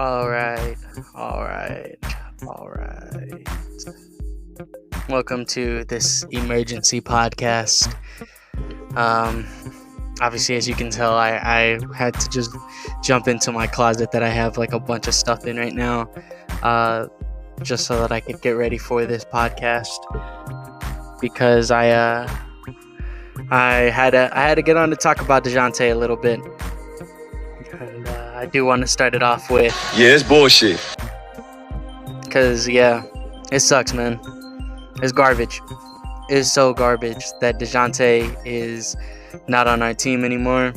All right, all right, all right. Welcome to this emergency podcast. Um, Obviously, as you can tell, I had to just jump into my closet that I have like a bunch of stuff in right now, just so that I could get ready for this podcast because I had to get on to talk about DeJounte a little bit. And I do want to start it off with... Yeah, it's bullshit. Because, yeah, it sucks, man. It's garbage. It's so garbage that DeJounte is not on our team anymore.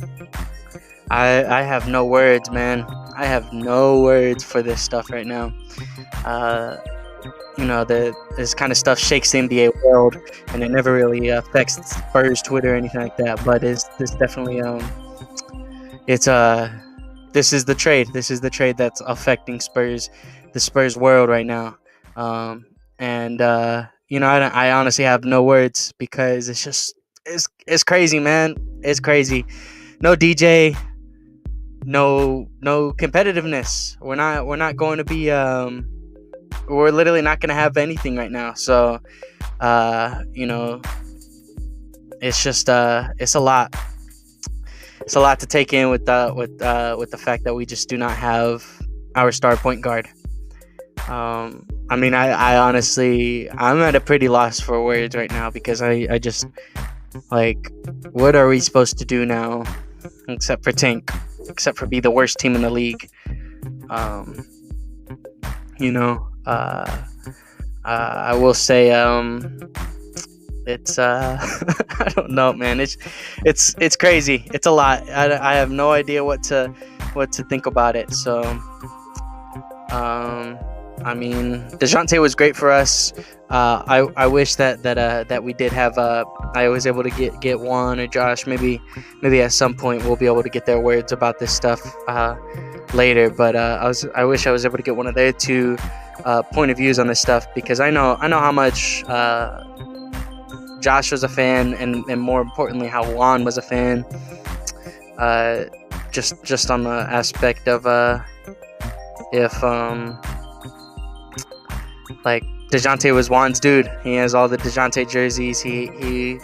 I have no words, man. I have no words for this stuff right now. This kind of stuff shakes the NBA world, and it never really affects Spurs Twitter or anything like that. But this definitely this is the trade. This is the trade that's affecting the Spurs world right now. I honestly have no words because it's crazy, man. It's crazy. No DJ, no competitiveness. We're not going to be we're literally not going to have anything right now. So it's just it's a lot. It's a lot to take in with the fact that we just do not have our star point guard. I honestly, I'm at a pretty loss for words right now because I just, like, what are we supposed to do now except for tank, except for be the worst team in the league? I will say, it's I don't know, man. It's crazy. It's a lot. I have no idea what to think about it. So DeJounte was great for us. I wish that we did have I was able to get Juan or Josh. Maybe at some point we'll be able to get their words about this stuff later. But I wish I was able to get one of their two point of views on this stuff, because I know how much Josh was a fan, and more importantly how Juan was a fan. Just on the aspect of if like DeJounte was Juan's dude. He has all the DeJounte jerseys. He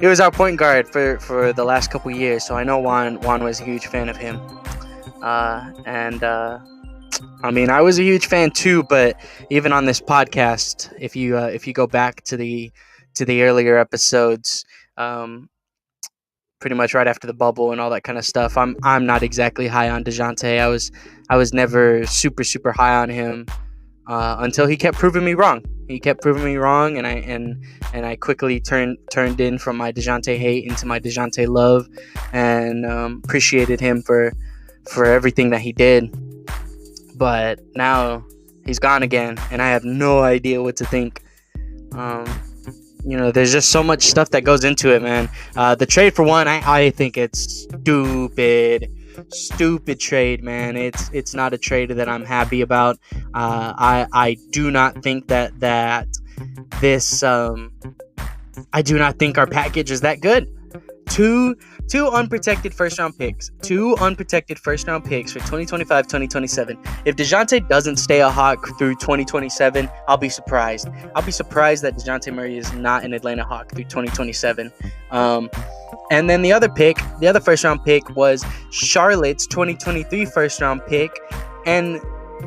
was our point guard for the last couple years, so I know Juan was a huge fan of him. I was a huge fan too, but even on this podcast, if you go back to the earlier episodes, pretty much right after the bubble and all that kind of stuff, I'm not exactly high on DeJounte. I was never super high on him until he kept proving me wrong. And I quickly turned in from my DeJounte hate into my DeJounte love, and appreciated him for everything that he did. But now he's gone again, and I have no idea what to think. There's just so much stuff that goes into it, man. The trade, for one, I think it's stupid trade, man. It's not a trade that I'm happy about. I do not think that this I do not think our package is that good. Two unprotected first round picks for 2025, 2027. If DeJounte doesn't stay a Hawk through 2027, I'll be surprised. I'll be surprised that DeJounte Murray is not an Atlanta Hawk through 2027. And then the other first round pick was Charlotte's 2023 first round pick, and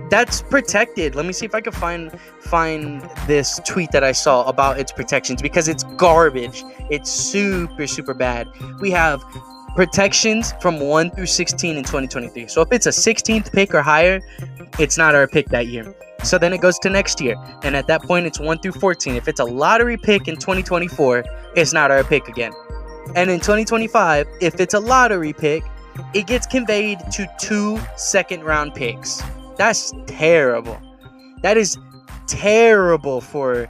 that's protected. Let me see if I can find this tweet that I saw about its protections, because it's garbage. It's super bad. We have protections from 1 through 16 in 2023. So if it's a 16th pick or higher, it's not our pick that year. So then it goes to next year, and at that point it's 1 through 14. If it's a lottery pick in 2024, it's not our pick again. And in 2025, if it's a lottery pick, it gets conveyed to 2 second-round picks. That's terrible. That is terrible for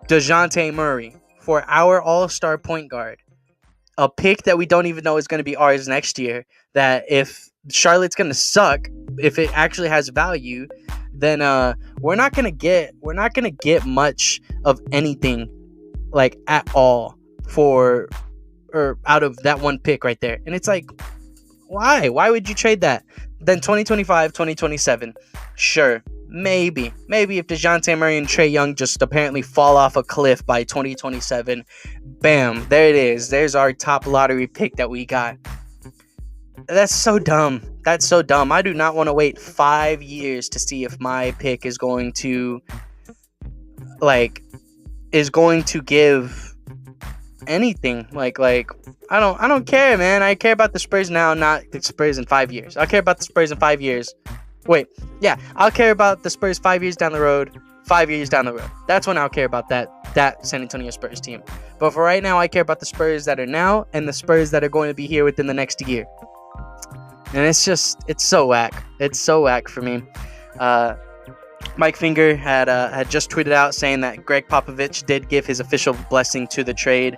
DeJounte Murray, for our all-star point guard. A pick that we don't even know is going to be ours next year, that if Charlotte's going to suck, if it actually has value, then we're not going to get much of anything, like, at all out of that one pick right there. And it's like, why would you trade that? then 2025, 2027, sure. Maybe if DeJounte Murray and Trey Young just apparently fall off a cliff by 2027, bam, there it is. There's our top lottery pick that we got. That's so dumb. That's so dumb. I do not want to wait 5 years to see if my pick is going to give anything. Like I don't care, man. I care about the Spurs now, not the Spurs in 5 years. I care about the Spurs in 5 years. Wait, yeah, I'll care about the Spurs 5 years down the road, 5 years down the road. That's when I'll care about that San Antonio Spurs team. But for right now, I care about the Spurs that are now and the Spurs that are going to be here within the next year. And it's so whack. It's so whack for me. Mike Finger had just tweeted out saying that Greg Popovich did give his official blessing to the trade.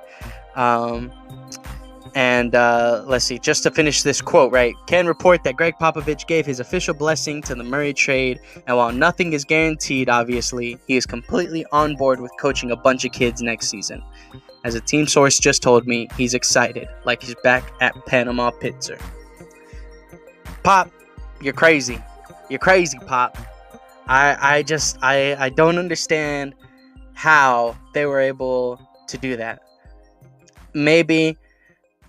Let's see, just to finish this quote, right? Can report that Greg Popovich gave his official blessing to the Murray trade, and while nothing is guaranteed, obviously, he is completely on board with coaching a bunch of kids next season. As a team source just told me, he's excited, like he's back at Panama Pitzer. Pop, you're crazy. You're crazy, Pop. I don't understand how they were able to do that. Maybe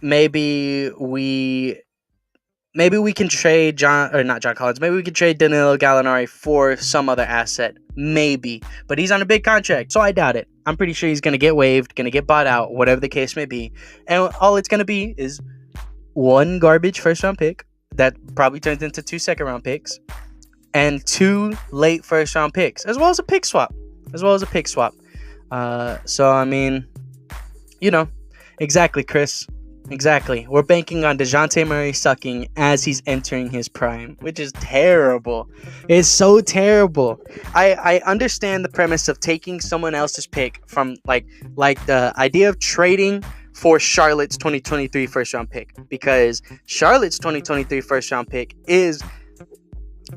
we can trade not John Collins. Maybe we can trade Danilo Gallinari for some other asset. Maybe. But he's on a big contract, so I doubt it. I'm pretty sure he's going to get waived, going to get bought out, whatever the case may be. And all it's going to be is one garbage first-round pick that probably turns into 2 second-round picks and 2 late first-round picks, as well as a pick swap. So, I mean, exactly, Chris. Exactly. We're banking on DeJounte Murray sucking as he's entering his prime, which is terrible. It's so terrible. I understand the premise of taking someone else's pick from like the idea of trading for Charlotte's 2023 first round pick, because Charlotte's 2023 first round pick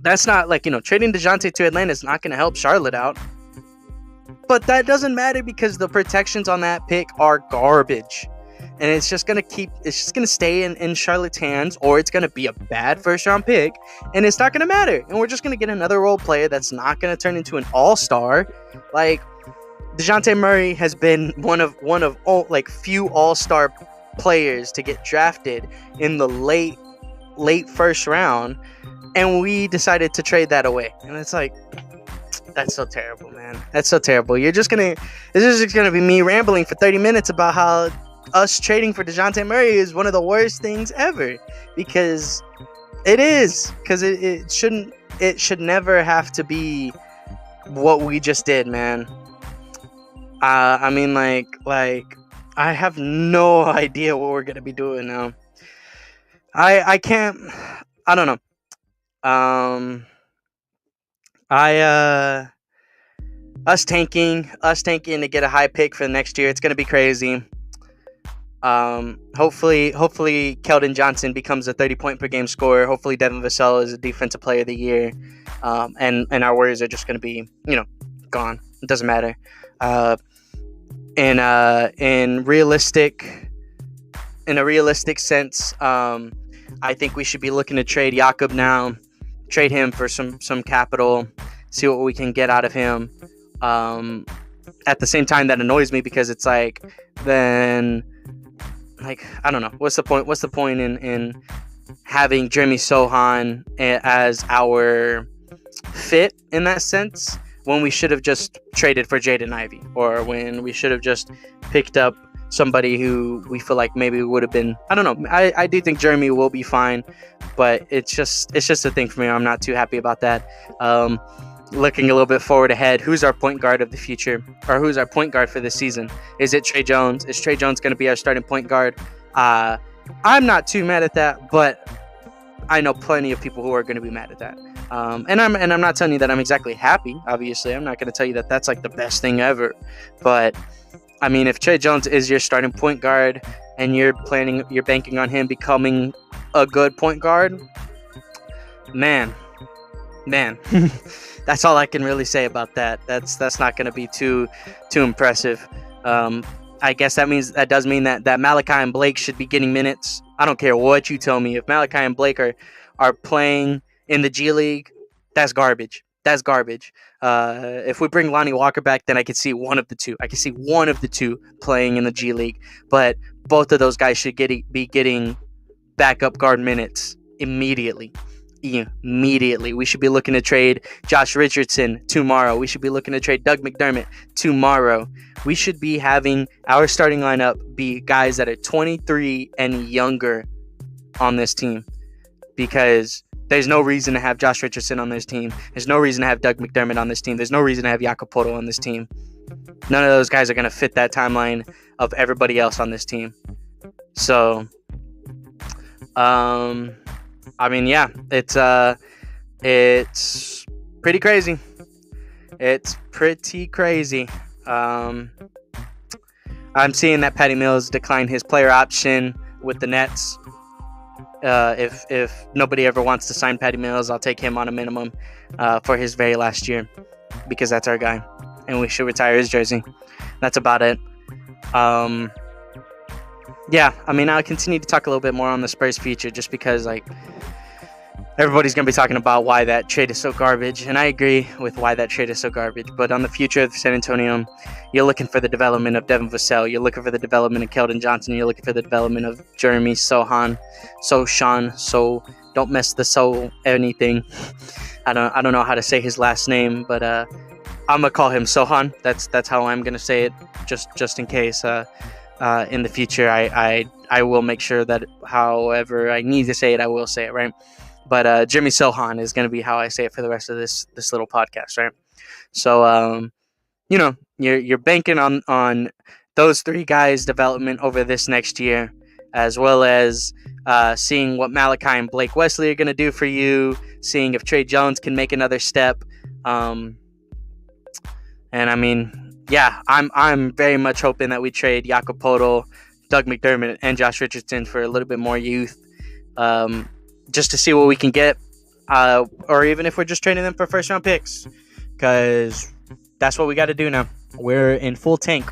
that's not trading DeJounte to Atlanta is not going to help Charlotte out. But that doesn't matter because the protections on that pick are garbage. And it's just going to stay in Charlotte's hands, or it's going to be a bad first round pick, and it's not going to matter. And we're just going to get another role player that's not going to turn into an all-star. Like, DeJounte Murray has been one of few all-star players to get drafted in the late first round, and we decided to trade that away. And it's like, that's so terrible, man. That's so terrible. This is just going to be me rambling for 30 minutes about how us trading for DeJounte Murray is one of the worst things ever, because it should never have to be what we just did, man. I mean, like I have no idea what we're gonna be doing now. I don't know. Us tanking to get a high pick for the next year, it's gonna be crazy. Hopefully Keldon Johnson becomes a 30-point per game scorer. Hopefully Devin Vassell is a defensive player of the year. And our Warriors are just going to be, gone. It doesn't matter. In a realistic sense, I think we should be looking to trade Jakob now, trade him for some capital, see what we can get out of him. At the same time, that annoys me because it's like, then, I don't know. What's the point in having Jeremy Sohan as our fit in that sense, when we should have just traded for Jaden Ivey, or when we should have just picked up somebody who we feel like maybe would have been, I don't know. I do think Jeremy will be fine, but it's just a thing for me. I'm not too happy about that. Looking a little bit forward ahead, who's our point guard of the future, or who's our point guard for this season? Is it Trey Jones? Is Trey Jones going to be our starting point guard? I'm not too mad at that, but I know plenty of people who are going to be mad at that. And I'm not telling you that I'm exactly happy. Obviously, I'm not going to tell you that that's like the best thing ever. But I mean, if Trey Jones is your starting point guard and you're banking on him becoming a good point guard, man. That's all I can really say about that. That's not going to be too impressive. I guess that does mean that Malachi and Blake should be getting minutes. I don't care what you tell me. If Malachi and Blake are playing in the G League, that's garbage. That's garbage. If we bring Lonnie Walker back, then I could see one of the two. I could see one of the two playing in the G League, but both of those guys should be getting backup guard minutes immediately. Immediately. We should be looking to trade Josh Richardson tomorrow. We should be looking to trade Doug McDermott tomorrow. We should be having our starting lineup be guys that are 23 and younger on this team, because there's no reason to have Josh Richardson on this team. There's no reason to have Doug McDermott on this team. There's no reason to have Jakob Poeltl on this team. None of those guys are going to fit that timeline of everybody else on this team. So, I mean, yeah, it's pretty crazy. It's pretty crazy. I'm seeing that Patty Mills declined his player option with the Nets. If nobody ever wants to sign Patty Mills, I'll take him on a minimum for his very last year, because that's our guy, and we should retire his jersey. That's about it. Yeah, I mean, I'll continue to talk a little bit more on the Spurs future, just because, like, everybody's going to be talking about why that trade is so garbage, and I agree with why that trade is so garbage. But on the future of San Antonio, you're looking for the development of Devin Vassell. You're looking for the development of Keldon Johnson. You're looking for the development of Jeremy Sochan. So don't mess the so anything. I don't know how to say his last name, but I'm gonna call him Sochan. That's how I'm gonna say it, just in case. In the future, I will make sure that however I need to say it, I will say it, right? But Jimmy Sochan is going to be how I say it for the rest of this little podcast, right? So, you're banking on those three guys' development over this next year, as well as seeing what Malachi and Blake Wesley are going to do for you, seeing if Trey Jones can make another step. And I mean, yeah, I'm very much hoping that we trade Jakob Poeltl, Doug McDermott, and Josh Richardson for a little bit more youth. Just to see what we can get, or even if we're just trading them for first-round picks, because that's what we got to do now. We're in full tank,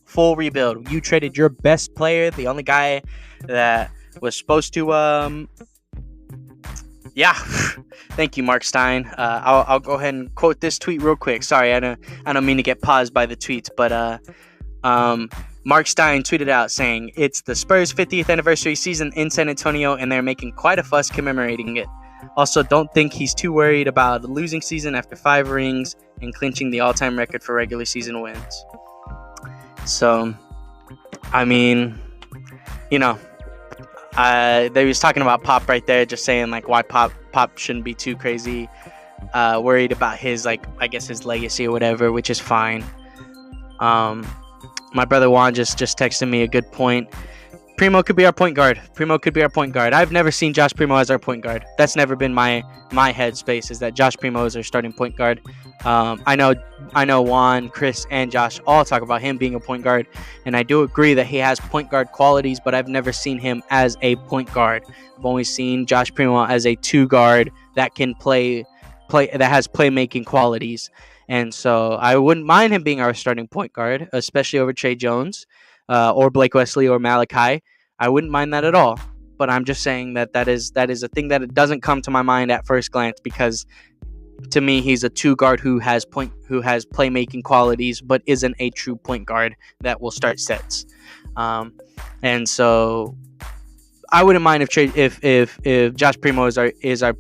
full rebuild. You traded your best player, the only guy that was supposed to, thank you, Mark Stein. I'll go ahead and quote this tweet real quick. Sorry, I don't mean to get paused by the tweets, but Mark Stein tweeted out saying, "It's the Spurs' 50th anniversary season in San Antonio, and they're making quite a fuss commemorating it. Also, don't think he's too worried about the losing season after 5 rings and clinching the all-time record for regular season wins." So, I mean, they was talking about Pop right there, just saying, like, why Pop shouldn't be too crazy worried about his, like, I guess his legacy or whatever, which is fine. My brother Juan just texted me a good point. Primo could be our point guard. I've never seen Josh Primo as our point guard. That's never been my headspace, is that Josh Primo is our starting point guard. I know Juan, Chris, and Josh all talk about him being a point guard, and I do agree that he has point guard qualities, but I've never seen him as a point guard. I've only seen Josh Primo as a 2 guard that can play that has playmaking qualities. And so I wouldn't mind him being our starting point guard, especially over Trey Jones or Blake Wesley or Malachi. I wouldn't mind that at all. But I'm just saying that is a thing that it doesn't come to my mind at first glance, because to me he's a 2 guard who has playmaking qualities, but isn't a true point guard that will start sets. And so I wouldn't mind if Josh Primo is our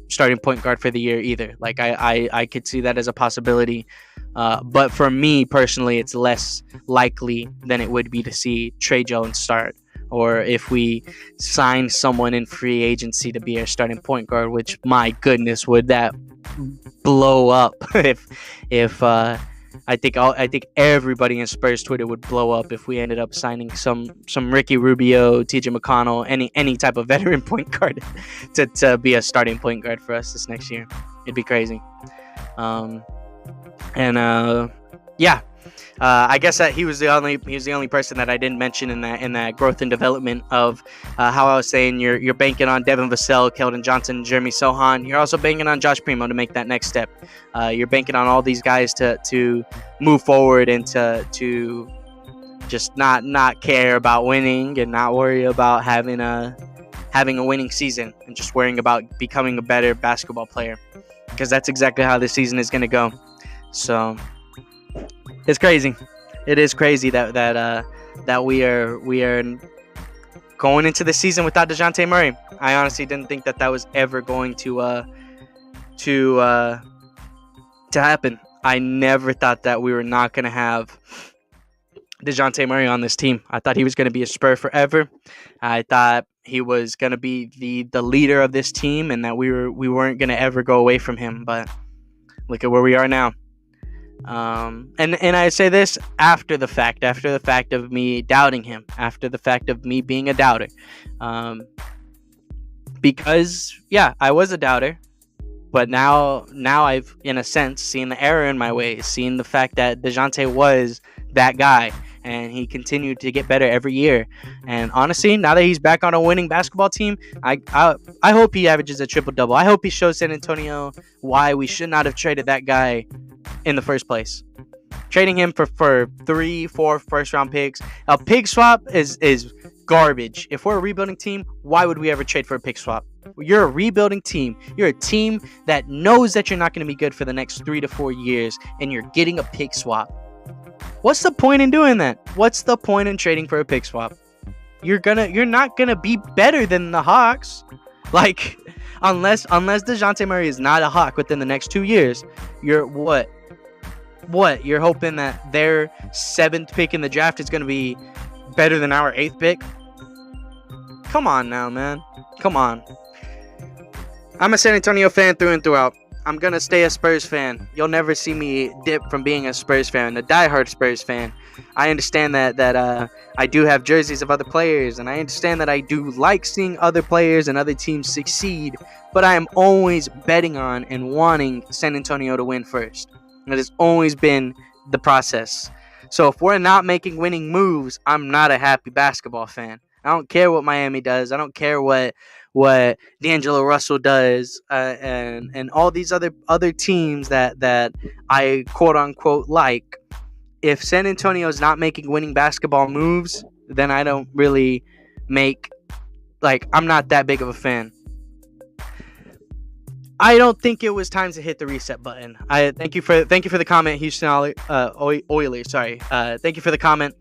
starting point guard for the year either. Like I could see that as a possibility. But for me personally, it's less likely than it would be to see Trey Jones start, or if we sign someone in free agency to be our starting point guard, which, my goodness, would that blow up if I think everybody in Spurs Twitter would blow up if we ended up signing some Ricky Rubio, TJ McConnell, any type of veteran point guard to be a starting point guard for us this next year. It'd be crazy. I guess that he was the only person that I didn't mention in that growth and development of how I was saying you're banking on Devin Vassell, Keldon Johnson, Jeremy Sochan. You're also banking on Josh Primo to make that next step. You're banking on all these guys to move forward and to just not care about winning and not worry about having having a winning season and just worrying about becoming a better basketball player, because that's exactly how this season is going to go. So it's crazy. It is crazy that we are going into the season without DeJounte Murray. I honestly didn't think that was ever going to happen. I never thought that we were not going to have DeJounte Murray on this team. I thought he was going to be a Spur forever. I thought he was going to be the leader of this team, and that we weren't going to ever go away from him. But look at where we are now. And I say this after the fact of me doubting him, after the fact of me being a doubter. Because yeah, I was a doubter. But now I've, in a sense, seen the error in my ways, seen the fact that DeJounte was that guy, and he continued to get better every year. And honestly, now that he's back on a winning basketball team, I hope he averages a triple-double. I hope he shows San Antonio why we should not have traded that guy in the first place. Trading him for 3-4 first-round picks. A pick swap is garbage. If we're a rebuilding team, why would we ever trade for a pick swap? You're a rebuilding team. You're a team that knows that you're not going to be good for the next 3 to 4 years, and you're getting a pick swap. What's the point in doing that? What's the point in trading for a pick swap? You're not gonna be better than the Hawks. Like, unless DeJounte Murray is not a Hawk within the next 2 years, you're what? You're hoping that their 7th pick in the draft is gonna be better than our 8th pick? Come on now, man. Come on. I'm a San Antonio fan through and throughout. I'm going to stay a Spurs fan. You'll never see me dip from being a Spurs fan, a diehard Spurs fan. I understand that I do have jerseys of other players, and I understand that I do like seeing other players and other teams succeed, but I am always betting on and wanting San Antonio to win first. That has always been the process. So if we're not making winning moves, I'm not a happy basketball fan. I don't care what Miami does. I don't care what D'Angelo Russell does, and all these other teams that I quote unquote like. If San Antonio is not making winning basketball moves, then I don't really I'm not that big of a fan. I don't think it was time to hit the reset button. I thank you for the comment, Houston Oilers. Sorry, thank you for the comment.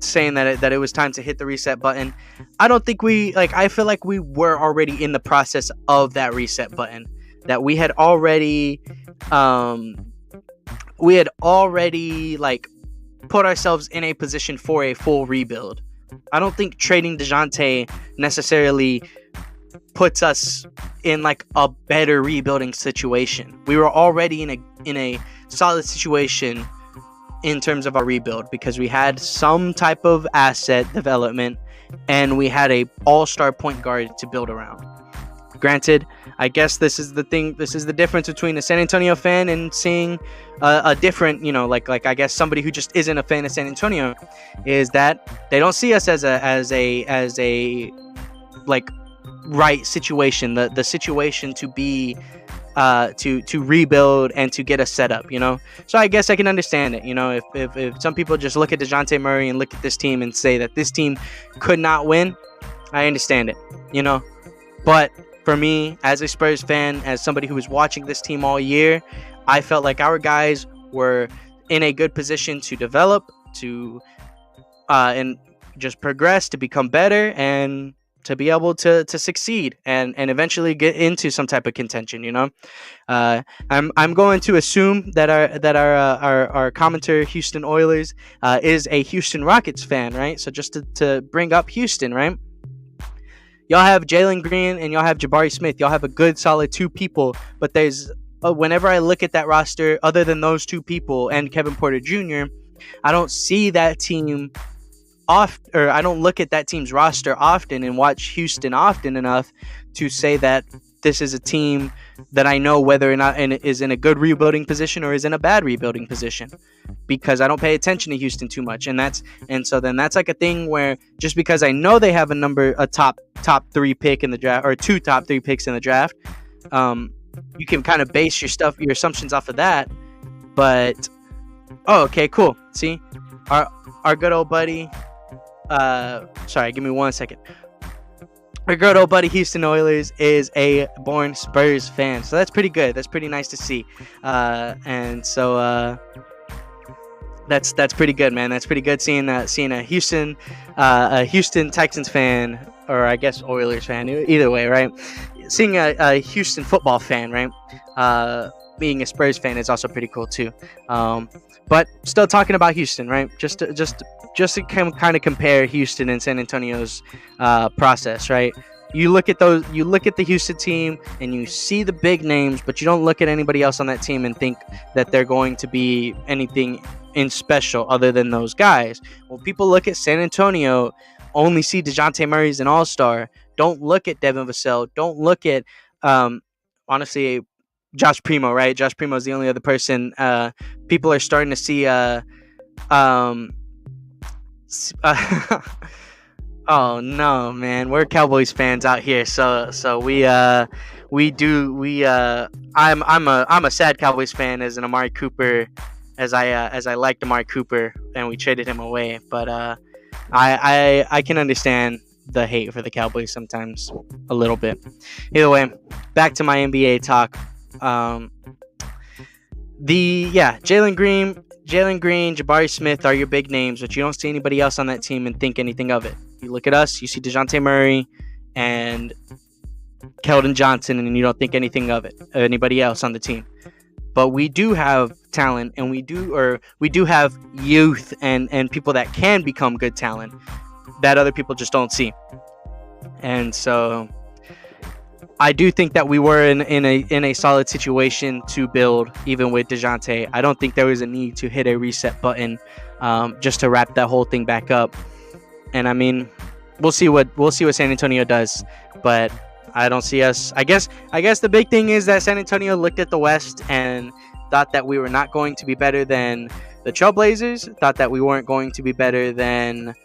Saying that it was time to hit the reset button. I don't think I feel like we were already in the process of that reset button, that we had already put ourselves in a position for a full rebuild. I don't think trading DeJounte necessarily puts us in a better rebuilding situation. We were already in a solid situation in terms of our rebuild, because we had some type of asset development and we had a all-star point guard to build around. Granted, I guess this is the difference between a San Antonio fan and seeing a different, I guess somebody who just isn't a fan of San Antonio, is that they don't see us as a right situation, the situation to be to rebuild and to get us set up, So I guess I can understand it, if some people just look at DeJounte Murray and look at this team and say that this team could not win, I understand it, But for me, as a Spurs fan, as somebody who was watching this team all year, I felt like our guys were in a good position to develop, and just progress, to become better, and to be able to succeed and eventually get into some type of contention, I'm going to assume that our commenter, Houston Oilers, is a Houston Rockets fan, right? So just to bring up Houston, right? Y'all have Jalen Green and y'all have Jabari Smith. Y'all have a good, solid 2 people, but there's whenever I look at that roster, other than those 2 people and Kevin Porter Jr., I don't see that team I don't look at that team's roster often and watch Houston often enough to say that this is a team that I know whether or not is in a good rebuilding position or is in a bad rebuilding position, because I don't pay attention to Houston too much. And so then that's like a thing where just because I know they have a top 3 pick in the draft, or 2 top 3 picks in the draft, you can kind of base your assumptions off of that. But okay, cool. See, our good old buddy. Sorry, give me 1 second. our good old buddy Houston Oilers is a born Spurs fan, so that's pretty good. That's pretty nice to see, and so that's pretty good, man. That's pretty good seeing a Houston Texans fan, or I guess Oilers fan, either way, right? Seeing a Houston football fan, right? Being a Spurs fan is also pretty cool too. But still talking about Houston, right? Just to kind of compare Houston and San Antonio's process, right? You look at the Houston team and you see the big names, but you don't look at anybody else on that team and think that they're going to be anything in special other than those guys. When people look at San Antonio, only see DeJounte Murray as an all-star. Don't look at Devin Vassell. Don't look at, honestly, Josh Primo, right? Josh Primo is the only other person. People are starting to see. Oh no, man! We're Cowboys fans out here, so I'm a sad Cowboys fan as an Amari Cooper, as I liked Amari Cooper and we traded him away. But I can understand the hate for the Cowboys sometimes a little bit. Either way, back to my NBA talk. Jalen Green, Jabari Smith are your big names, but you don't see anybody else on that team and think anything of it. You look at us, you see DeJounte Murray and Keldon Johnson, and you don't think anything of it, anybody else on the team. But we do have talent, and we do have youth and people that can become good talent that other people just don't see. And so I do think that we were in a solid situation to build, even with DeJounte. I don't think there was a need to hit a reset button just to wrap that whole thing back up. And I mean, we'll see what San Antonio does, but I don't see us. I guess the big thing is that San Antonio looked at the West and thought that we were not going to be better than the Trailblazers, thought that we weren't going to be better than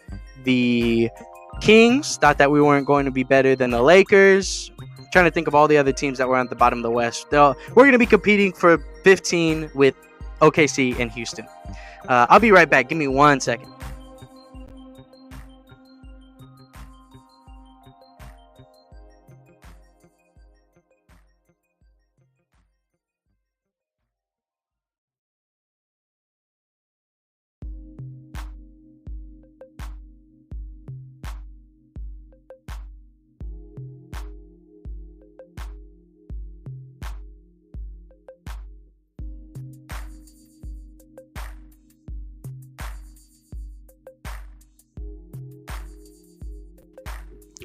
the Kings, thought that we weren't going to be better than the Lakers. I'm trying to think of all the other teams that were at the bottom of the West. We're going to be competing for 15 with OKC and Houston. I'll be right back. Give me 1 second.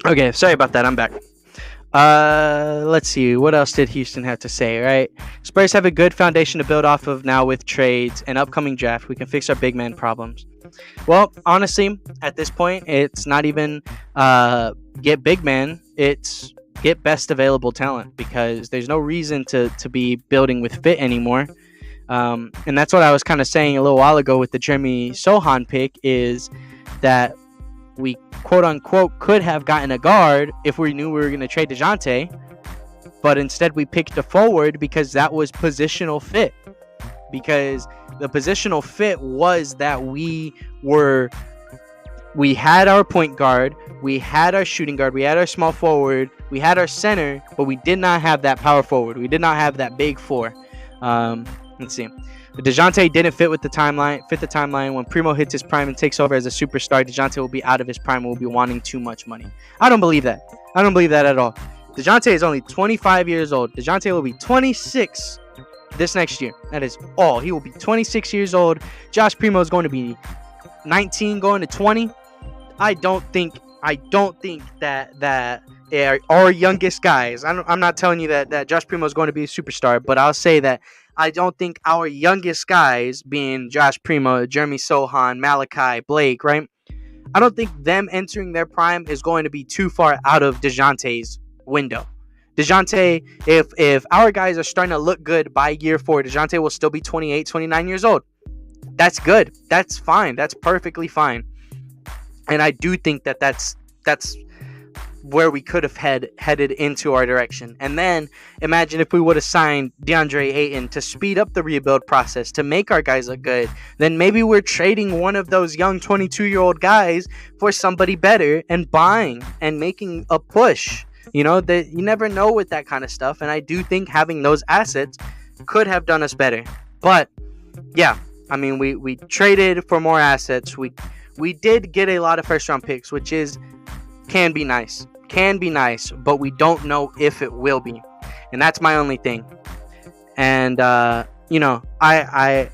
Okay, sorry about that. I'm back. Let's see. What else did Houston have to say, right? Spurs have a good foundation to build off of now with trades and upcoming draft. We can fix our big man problems. Well, honestly, at this point, it's not even get big man. It's get best available talent, because there's no reason to be building with fit anymore. And that's what I was kind of saying a little while ago with the Jeremy Sohan pick, is that we quote-unquote could have gotten a guard if we knew we were going to trade DeJounte, but instead we picked a forward because that was positional fit. Because the positional fit was that we had our point guard, we had our shooting guard, we had our small forward, we had our center, but we did not have that power forward. We did not have that big four. Let's see. But DeJounte didn't fit the timeline. When Primo hits his prime and takes over as a superstar, DeJounte will be out of his prime and will be wanting too much money. I don't believe that. I don't believe that at all. DeJounte is only 25 years old. DeJounte will be 26 this next year. That is all. He will be 26 years old. Josh Primo is going to be 19 going to 20. I don't think that our youngest guys, I'm not telling you that Josh Primo is going to be a superstar, but I'll say that I don't think our youngest guys, being Josh Primo, Jeremy Sohan, Malachi, Blake, right? I don't think them entering their prime is going to be too far out of DeJounte's window. DeJounte, if our guys are starting to look good by year 4, DeJounte will still be 28, 29 years old. That's good. That's fine. That's perfectly fine. And I do think that's where we could have headed into our direction. And then imagine if we would have signed DeAndre Ayton to speed up the rebuild process, to make our guys look good. Then maybe we're trading one of those young 22-year-old guys for somebody better and buying and making a push. You know, that you never know with that kind of stuff. And I do think having those assets could have done us better. But yeah, I mean, we traded for more assets. We did get a lot of first round picks, which can be nice, but we don't know if it will be, and that's my only thing. And you know, I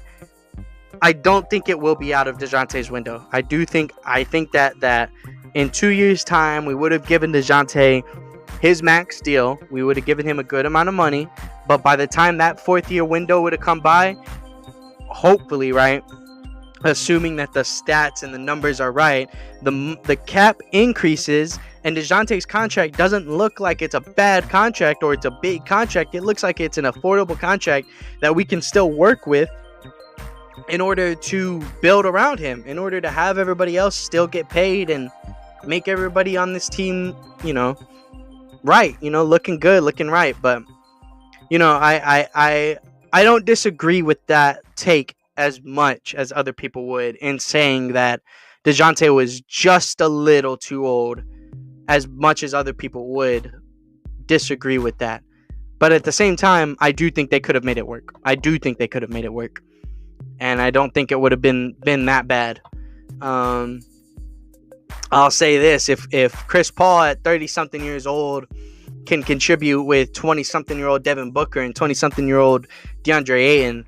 don't think it will be out of DeJounte's window. I think that in 2 years' time we would have given DeJounte his max deal. We would have given him a good amount of money, but by the time that 4th year window would have come by, hopefully, right, assuming that the stats and the numbers are right, the cap increases and DeJounte's contract doesn't look like it's a bad contract or it's a big contract. It looks like it's an affordable contract that we can still work with in order to build around him, in order to have everybody else still get paid and make everybody on this team, you know, right, you know, looking good, looking right. But you know, I don't disagree with that take as much as other people would in saying that DeJounte was just a little too old, as much as other people would disagree with that. But at the same time, I do think they could have made it work. And I don't think it would have been that bad. I'll say this, if Chris Paul at 30-something years old can contribute with 20-something-year-old Devin Booker and 20-something-year-old DeAndre Ayton,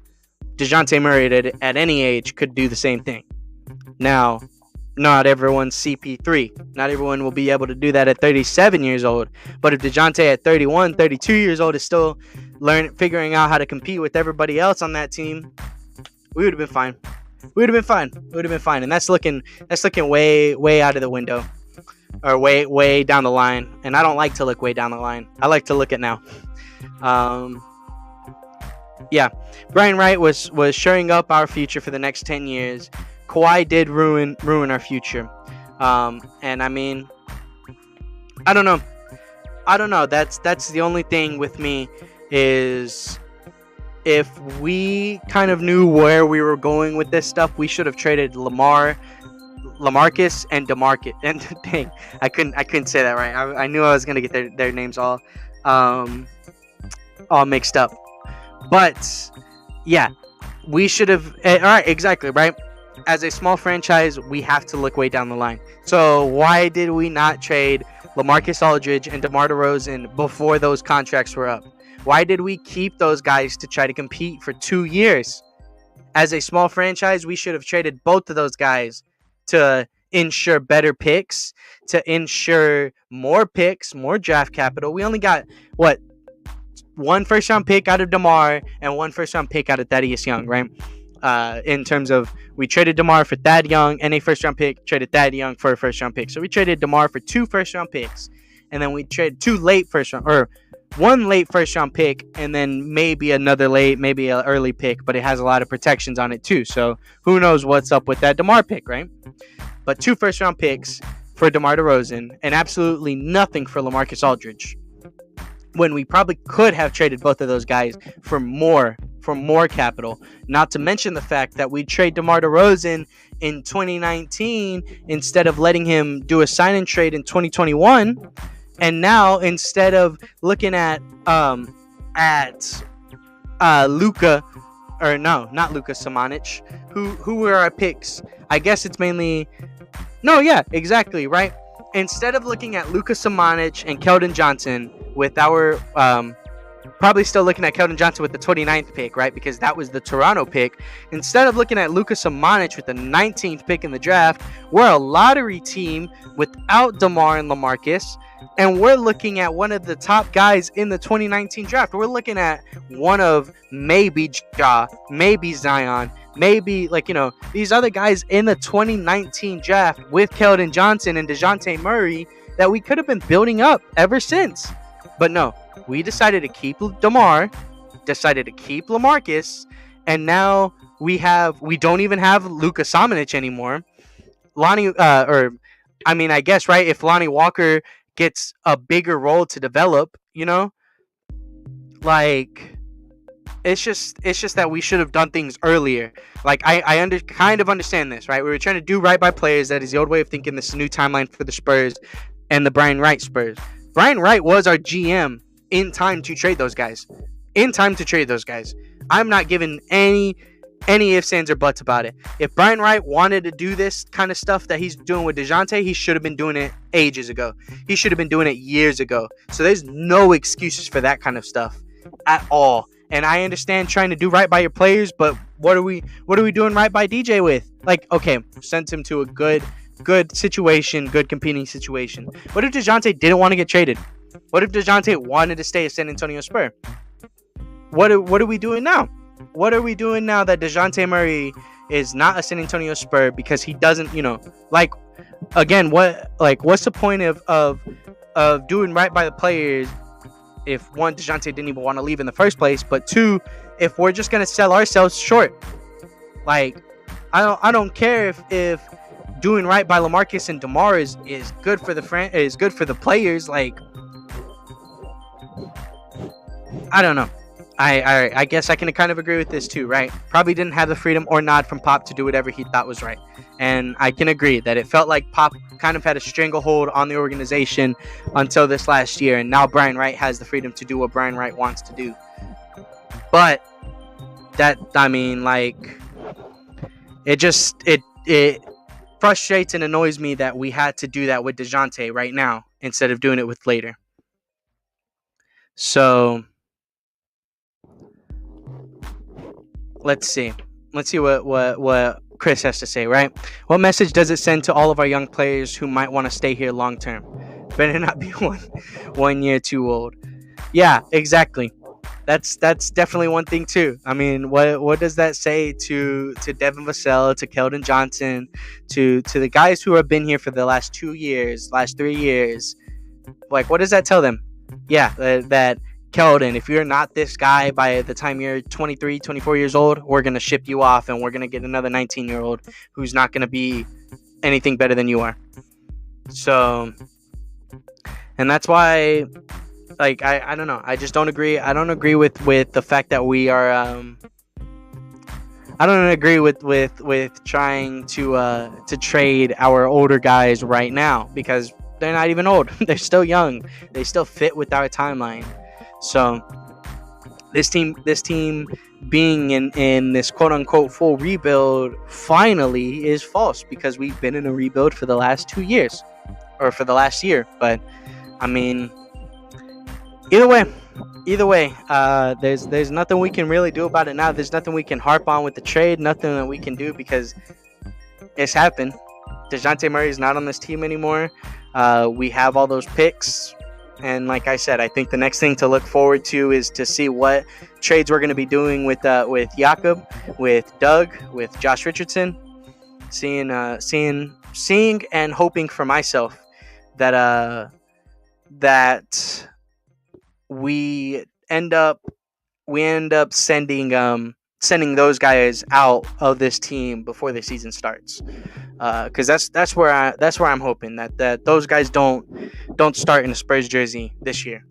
DeJounte Murray at any age could do the same thing. Now, not everyone's CP3. Not everyone will be able to do that at 37 years old. But if DeJounte at 31, 32 years old is still figuring out how to compete with everybody else on that team, we would have been fine. And that's looking way out of the window. Or way down the line. And I don't like to look way down the line. I like to look at now. Yeah, Brian Wright was shoring up our future for the next 10 years. Kawhi did ruin our future. And I mean, I don't know. That's the only thing with me is if we kind of knew where we were going with this stuff, we should have traded LaMarcus and DeMarcus. And dang, I couldn't say that right. I knew I was gonna get their names all mixed up. But yeah, we should have. All right, exactly right. As a small franchise, we have to look way down the line. So why did we not trade LaMarcus Aldridge and DeMar DeRozan before those contracts were up? Why did we keep those guys to try to compete for 2 years? As a small franchise, we should have traded both of those guys to ensure better picks, to ensure more picks, more draft capital. We only got, what, 1 first-round pick out of DeMar and 1 first-round pick out of Thaddeus Young, right? In terms of, we traded DeMar for Thad Young and a first-round pick, traded Thad Young for a first-round pick. So we traded DeMar for 2 first-round picks, and then we traded 2 late first-round, or 1 late first-round pick, and then maybe another late, maybe an early pick, but it has a lot of protections on it too. So who knows what's up with that DeMar pick, right? But 2 first-round picks for DeMar DeRozan and absolutely nothing for LaMarcus Aldridge, when we probably could have traded both of those guys for more capital. Not to mention the fact that we trade DeMar DeRozan in 2019 instead of letting him do a sign and trade in 2021. And now, instead of looking at Luka, or no, not Luka Samanic, who were our picks? I guess it's mainly, no, yeah, exactly, right? Instead of looking at Luka Samanic and Keldon Johnson with our, probably still looking at Keldon Johnson with the 29th pick, right? Because that was the Toronto pick. Instead of looking at Luka Samanic with the 19th pick in the draft, we're a lottery team without DeMar and LaMarcus. And we're looking at one of the top guys in the 2019 draft. We're looking at one of maybe Ja, maybe Zion, maybe, like, you know, these other guys in the 2019 draft with Keldon Johnson and DeJounte Murray that we could have been building up ever since. But no, we decided to keep DeMar, decided to keep LaMarcus, and now we don't even have Luka Samanic anymore. I guess, right, if Lonnie Walker gets a bigger role to develop, like it's just that we should have done things earlier. Like I kind of understand this, right? We were trying to do right by players. That is the old way of thinking. This is a new timeline for the Spurs and the Brian Wright Spurs. Brian Wright was our GM in time to trade those guys. I'm not giving any ifs, ands, or buts about it. If Brian Wright wanted to do this kind of stuff that he's doing with DeJounte, he should have been doing it ages ago. He should have been doing it years ago. So there's no excuses for that kind of stuff at all. And I understand trying to do right by your players, but what are we doing right by DJ with? Like, okay, send him to a good situation, good competing situation. What if DeJounte didn't want to get traded? What if DeJounte wanted to stay a San Antonio Spur? What are we doing now? What are we doing now that DeJounte Murray is not a San Antonio Spur because he doesn't, like, again, what's the point of doing right by the players if, one, DeJounte didn't even want to leave in the first place, but two, if we're just gonna sell ourselves short? Like, I don't care if doing right by LaMarcus and DeMar is good for the players. Like, I don't know. I guess I can kind of agree with this too, right? Probably didn't have the freedom or nod from Pop to do whatever he thought was right. And I can agree that it felt like Pop kind of had a stranglehold on the organization until this last year. And now Brian Wright has the freedom to do what Brian Wright wants to do. But it frustrates and annoys me that we had to do that with DeJounte right now instead of doing it with later. So let's see what Chris has to say, right? What message does it send to all of our young players who might want to stay here long term? Better not be one year too old. Yeah, exactly. That's definitely one thing too. I mean, what does that say to Devin Vassell, to Keldon Johnson, to the guys who have been here for the last 2 years, last 3 years? Like, what does that tell them? Yeah, that Keldon, if you're not this guy by the time you're 23, 24 years old, we're going to ship you off and we're going to get another 19-year-old who's not going to be anything better than you are. So, and that's why, like, I don't know. I just don't agree. I don't agree with the fact that we are, I don't agree with trying to trade our older guys right now because they're not even old. They're still young. They still fit with our timeline. So this team being in this quote unquote full rebuild finally is false because we've been in a rebuild for the last 2 years or for the last year. But I mean, either way, there's nothing we can really do about it now. There's nothing we can harp on with the trade. Nothing that we can do because it's happened. DeJounte Murray is not on this team anymore. We have all those picks. And like I said, I think the next thing to look forward to is to see what trades we're going to be doing with Jakob, with Doug, with Josh Richardson. Seeing and hoping for myself that we end up sending those guys out of this team before the season starts, because that's where I'm hoping that those guys don't start in a Spurs jersey this year.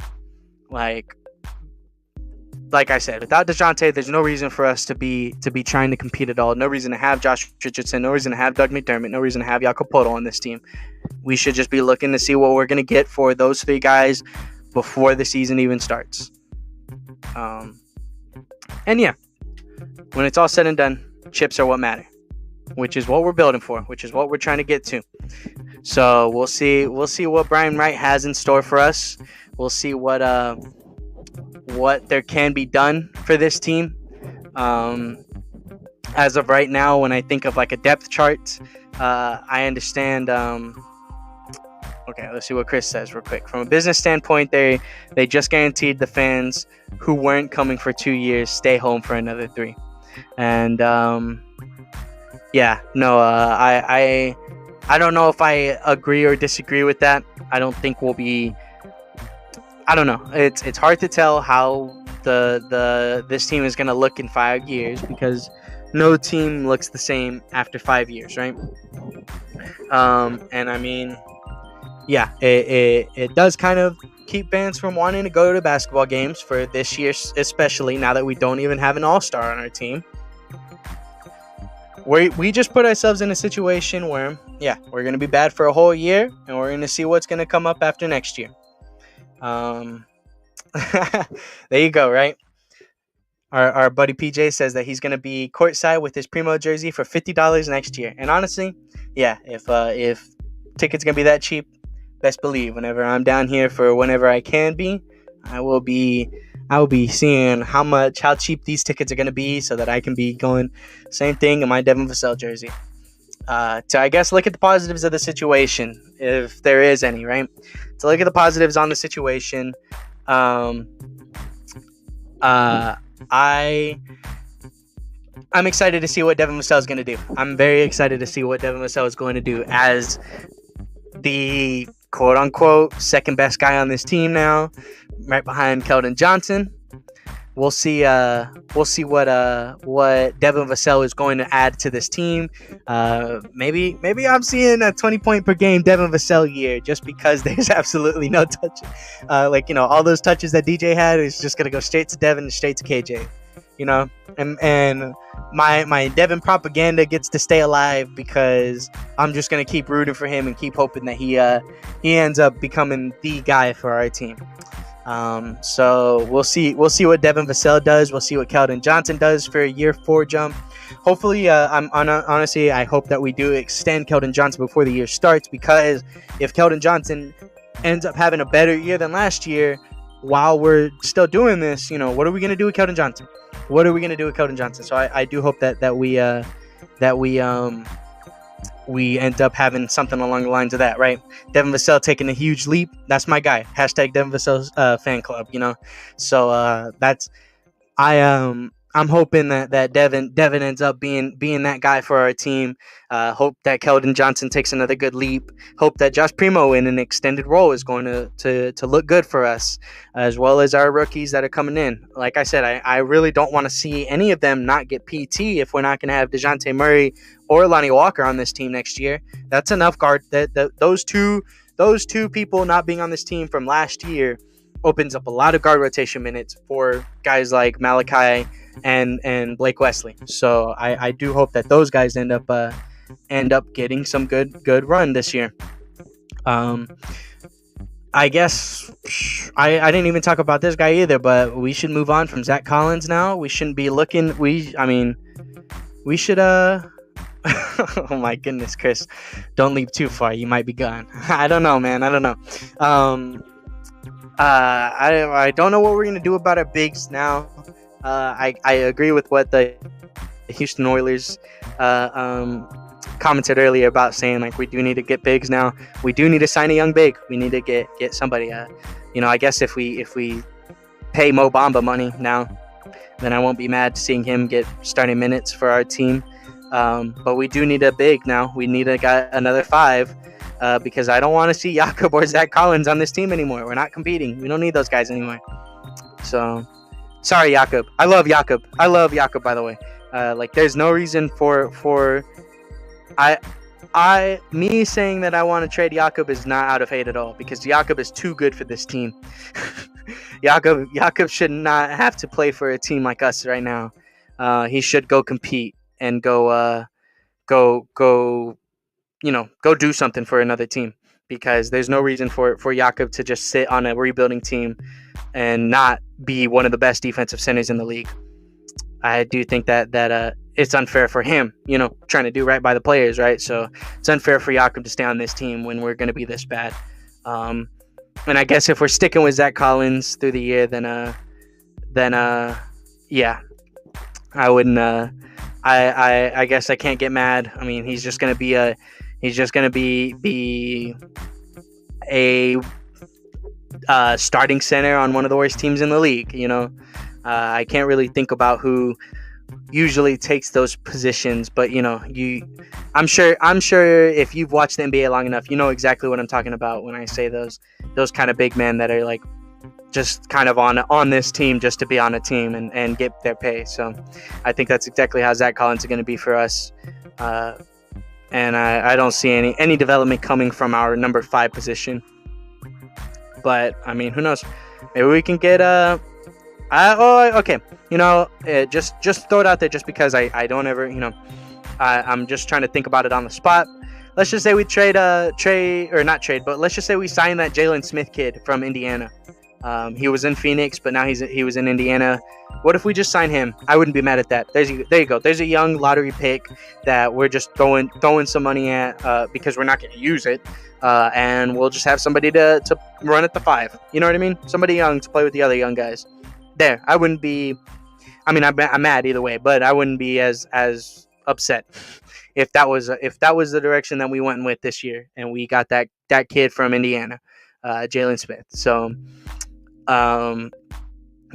Like I said, without DeJounte, there's no reason for us to be trying to compete at all. No reason to have Josh Richardson. No reason to have Doug McDermott. No reason to have Jakob Poeltl on this team. We should just be looking to see what we're gonna get for those 3 guys before the season even starts. And yeah. When it's all said and done, chips are what matter, which is what we're building for, which is what we're trying to get to. So we'll see what Brian Wright has in store for us. We'll see what there can be done for this team. As of right now, when I think of like a depth chart, I understand. Okay, let's see what Chris says real quick. From a business standpoint, they just guaranteed the fans who weren't coming for 2 years stay home for another 3. And I don't know if I agree or disagree with that. I don't think we'll be. I don't know. It's hard to tell how this team is gonna look in 5 years because no team looks the same after 5 years, right? And I mean, yeah, it does kind of keep fans from wanting to go to basketball games for this year, especially now that we don't even have an all-star on our team. We just put ourselves in a situation where, yeah, we're going to be bad for a whole year, and we're going to see what's going to come up after next year. There you go, right? Our buddy PJ says that he's going to be courtside with his Primo jersey for $50 next year. And honestly, yeah, if tickets going to be that cheap, best believe whenever I'm down here for whenever I can be, I will be seeing how cheap these tickets are going to be so that I can be going same thing in my Devin Vassell jersey. To, I guess, look at the positives of the situation, if there is any, right? To look at the positives on the situation, I'm excited to see what Devin Vassell is going to do. I'm very excited to see what Devin Vassell is going to do as the quote-unquote second best guy on this team now, right behind Keldon Johnson. We'll see what Devin Vassell is going to add to this team. Maybe I'm seeing a 20-point per game Devin Vassell year just because there's absolutely no touch. All those touches that DJ had is just gonna go straight to Devin and straight to KJ. And my Devin propaganda gets to stay alive because I'm just gonna keep rooting for him and keep hoping that he ends up becoming the guy for our team. So we'll see what Devin Vassell does. We'll see what Keldon Johnson does for a year 4 jump. Hopefully, honestly, I hope that we do extend Keldon Johnson before the year starts, because if Keldon Johnson ends up having a better year than last year while we're still doing this, what are we going to do with Keldon Johnson? So I do hope that we end up having something along the lines of that, right? Devin Vassell taking a huge leap. That's my guy. Hashtag Devin Vassell fan club, So that's I'm hoping that Devin ends up being that guy for our team. Hope that Keldon Johnson takes another good leap. Hope that Josh Primo in an extended role is going to look good for us, as well as our rookies that are coming in. Like I said, I really don't want to see any of them not get PT if we're not going to have DeJounte Murray or Lonnie Walker on this team next year. That's enough guard. Those two people not being on this team from last year opens up a lot of guard rotation minutes for guys like Malachi and Blake Wesley. So I do hope that those guys end up getting some good run this year. I guess I didn't even talk about this guy either, but we should move on from Zach Collins now. We shouldn't be looking. We should. Oh my goodness, Chris, don't leap too far. You might be gone. I don't know, man. I don't know. I don't know what we're gonna do about our bigs now. I agree with what the Houston Oilers commented earlier about saying, like, we do need to get bigs now. We do need to sign a young big. We need to get somebody. I guess if we pay Mo Bamba money now, then I won't be mad seeing him get starting minutes for our team. But we do need a big now. We need another 5. Because I don't want to see Jakob or Zach Collins on this team anymore. We're not competing. We don't need those guys anymore. So, sorry, Jakob. I love Jakob, by the way. There's no reason for me saying that I want to trade Jakob is not out of hate at all, because Jakob is too good for this team. Jakob should not have to play for a team like us right now. He should go compete and go do something for another team, because there's no reason for Jakob to just sit on a rebuilding team and not be one of the best defensive centers in the league. I do think that it's unfair for him, trying to do right by the players, right? So it's unfair for Jakob to stay on this team when we're going to be this bad. And I guess if we're sticking with Zach Collins through the year, then yeah, I wouldn't. I guess I can't get mad. I mean, he's just gonna be a starting center on one of the worst teams in the league. I can't really think about who usually takes those positions, but I'm sure if you've watched the NBA long enough, you know exactly what I'm talking about when I say those kind of big men that are like just kind of on this team just to be on a team and get their pay. So I think that's exactly how Zach Collins is going to be for us. and I don't see any development coming from our number 5 position. But I mean, who knows? Maybe we can get okay. Just throw it out there, just because I don't ever, I'm just trying to think about it on the spot. Let's just say we trade or not trade, but let's just say we sign that Jalen Smith kid from Indiana. He was in Phoenix, but now he was in Indiana. What if we just sign him? I wouldn't be mad at that. There you go. There's a young lottery pick that we're just throwing some money at because we're not going to use it, and we'll just have somebody to run at the 5. You know what I mean? Somebody young to play with the other young guys. There, I wouldn't be. I mean, I'm mad either way, but I wouldn't be as upset if that was the direction that we went with this year, and we got that kid from Indiana, Jalen Smith. So.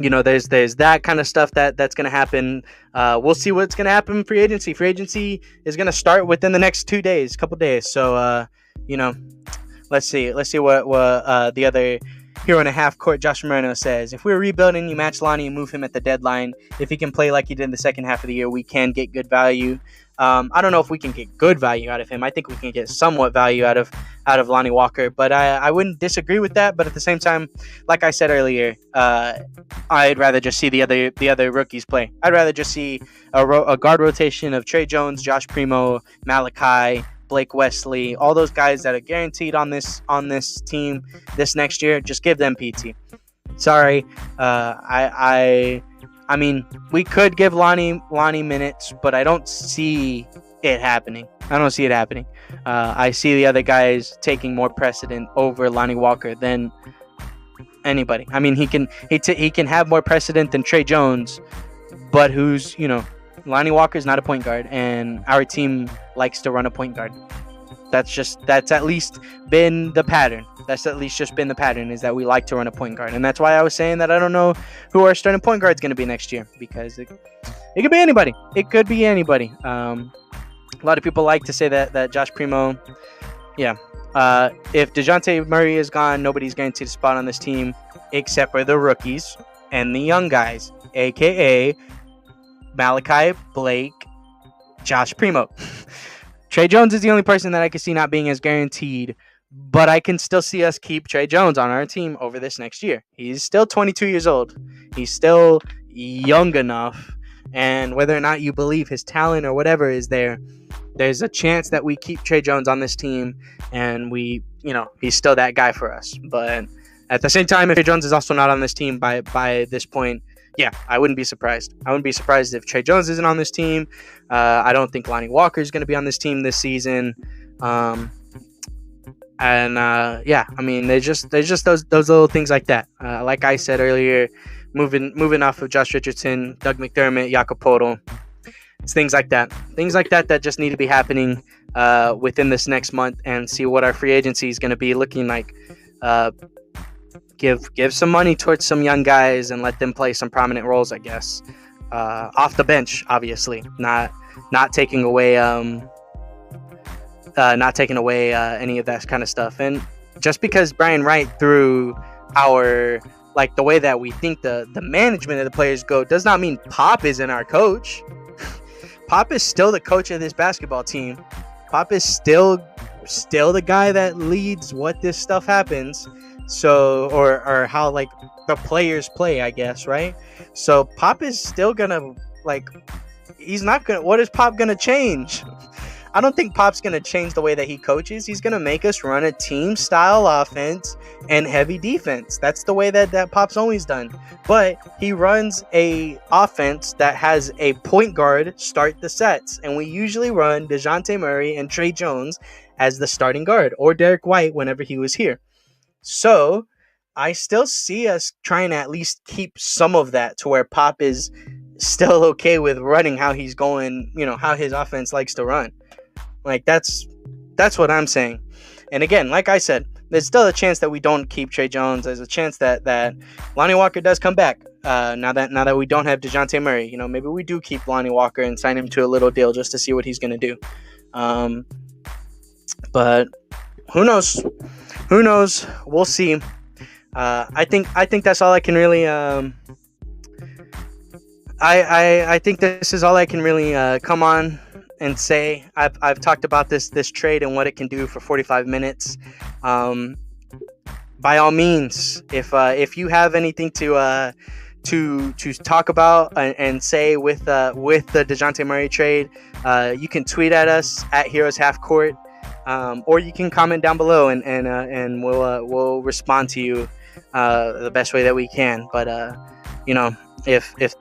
There's that kind of stuff that's going to happen. We'll see what's going to happen in free agency. Free agency is going to start within the next couple days. So, let's see what the other hero and a half court Josh Moreno says. If we're rebuilding, you match Lonnie and move him at the deadline. If he can play like he did in the second half of the year, we can get good value. I don't know if we can get good value out of him. I think we can get somewhat value out of Lonnie Walker, but I wouldn't disagree with that. But at the same time, like I said earlier, I'd rather just see the other rookies play. I'd rather just see a guard rotation of Trey Jones, Josh Primo, Malachi, Blake Wesley, all those guys that are guaranteed on this team this next year. Just give them PT. Sorry, I mean, we could give Lonnie minutes, but I don't see it happening. I see the other guys taking more precedent over Lonnie Walker than anybody. I mean, he can have more precedent than Trey Jones, but Lonnie Walker's not a point guard, and our team likes to run a point guard. That's at least been the pattern. Is that we like to run a point guard. And that's why I was saying that I don't know who our starting point guard is going to be next year, because it could be anybody. It could be anybody. A lot of people like to say that Josh Primo, yeah. If DeJounte Murray is gone, nobody's guaranteed a spot on this team except for the rookies and the young guys, a.k.a. Malachi, Blake, Josh Primo. Trey Jones is the only person that I can see not being as guaranteed, but I can still see us keep Trey Jones on our team over this next year. He's still 22 years old. He's still young enough, and whether or not you believe his talent or whatever is there's a chance that we keep Trey Jones on this team, and he's still that guy for us. But at the same time, if Trey Jones is also not on this team by this point, yeah, I wouldn't be surprised. I wouldn't be surprised if Trey Jones isn't on this team. I don't think Lonnie Walker is going to be on this team this season. Yeah, I mean, there's just those little things like that. Like I said earlier, moving off of Josh Richardson, Doug McDermott, Jakob Poeltl. It's things like that that just need to be happening within this next month, and see what our free agency is going to be looking like. Give some money towards some young guys and let them play some prominent roles, I guess. Off the bench, obviously, not taking away any of that kind of stuff. And just because Brian Wright threw the way that we think the management of the players go, does not mean Pop isn't our coach. Pop is still the coach of this basketball team. Pop is still the guy that leads what this stuff happens. So, or how the players play, I guess, right? So Pop is still gonna he's not gonna. What is Pop gonna change? I don't think Pop's gonna change the way that he coaches. He's gonna make us run a team style offense and heavy defense. That's the way that Pop's always done. But he runs a offense that has a point guard start the sets, and we usually run DeJounte Murray and Trey Jones as the starting guard, or Derek White whenever he was here. So I still see us trying to at least keep some of that to where Pop is still okay with running how he's going, how his offense likes to run. That's what I'm saying. And again, like I said, there's still a chance that we don't keep Trey Jones. There's a chance that Lonnie Walker does come back. Now that we don't have DeJounte Murray, maybe we do keep Lonnie Walker and sign him to a little deal just to see what he's going to do. But who knows? We'll see. I think that's all I can really. I think this is all I can really come on and say I've talked about this trade and what it can do for 45 minutes. By all means, if you have anything to talk about and say with the DeJounte Murray trade, you can tweet at us at Heroes Half Court, or you can comment down below and we'll respond to you the best way that we can. But if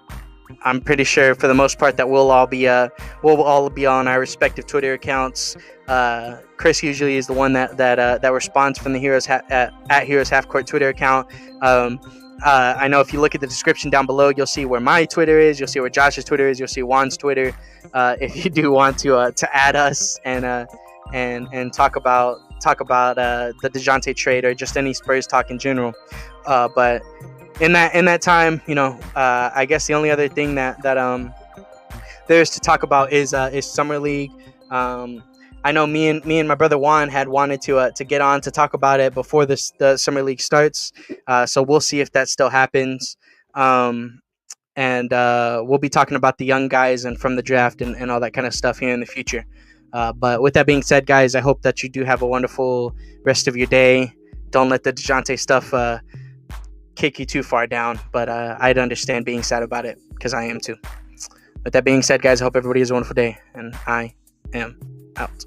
I'm pretty sure for the most part that we'll all be on our respective Twitter accounts. Chris usually is the one that responds from the at Heroes Half Court Twitter account. I know if you look at the description down below, you'll see where my Twitter is, you'll see where Josh's Twitter is, you'll see Juan's Twitter. If you do want to add us and talk about the DeJounte trade or just any Spurs talk in general. But in that time, I guess the only other thing that there's to talk about is Summer League. I know me and my brother Juan had wanted to get on to talk about it before the Summer League starts. So we'll see if that still happens. And we'll be talking about the young guys and from the draft and all that kind of stuff here in the future. But with that being said, guys, I hope that you do have a wonderful rest of your day. Don't let the DeJounte stuff kick you too far down. But I'd understand being sad about it because I am too. With that being said, guys, I hope everybody has a wonderful day. And I am out.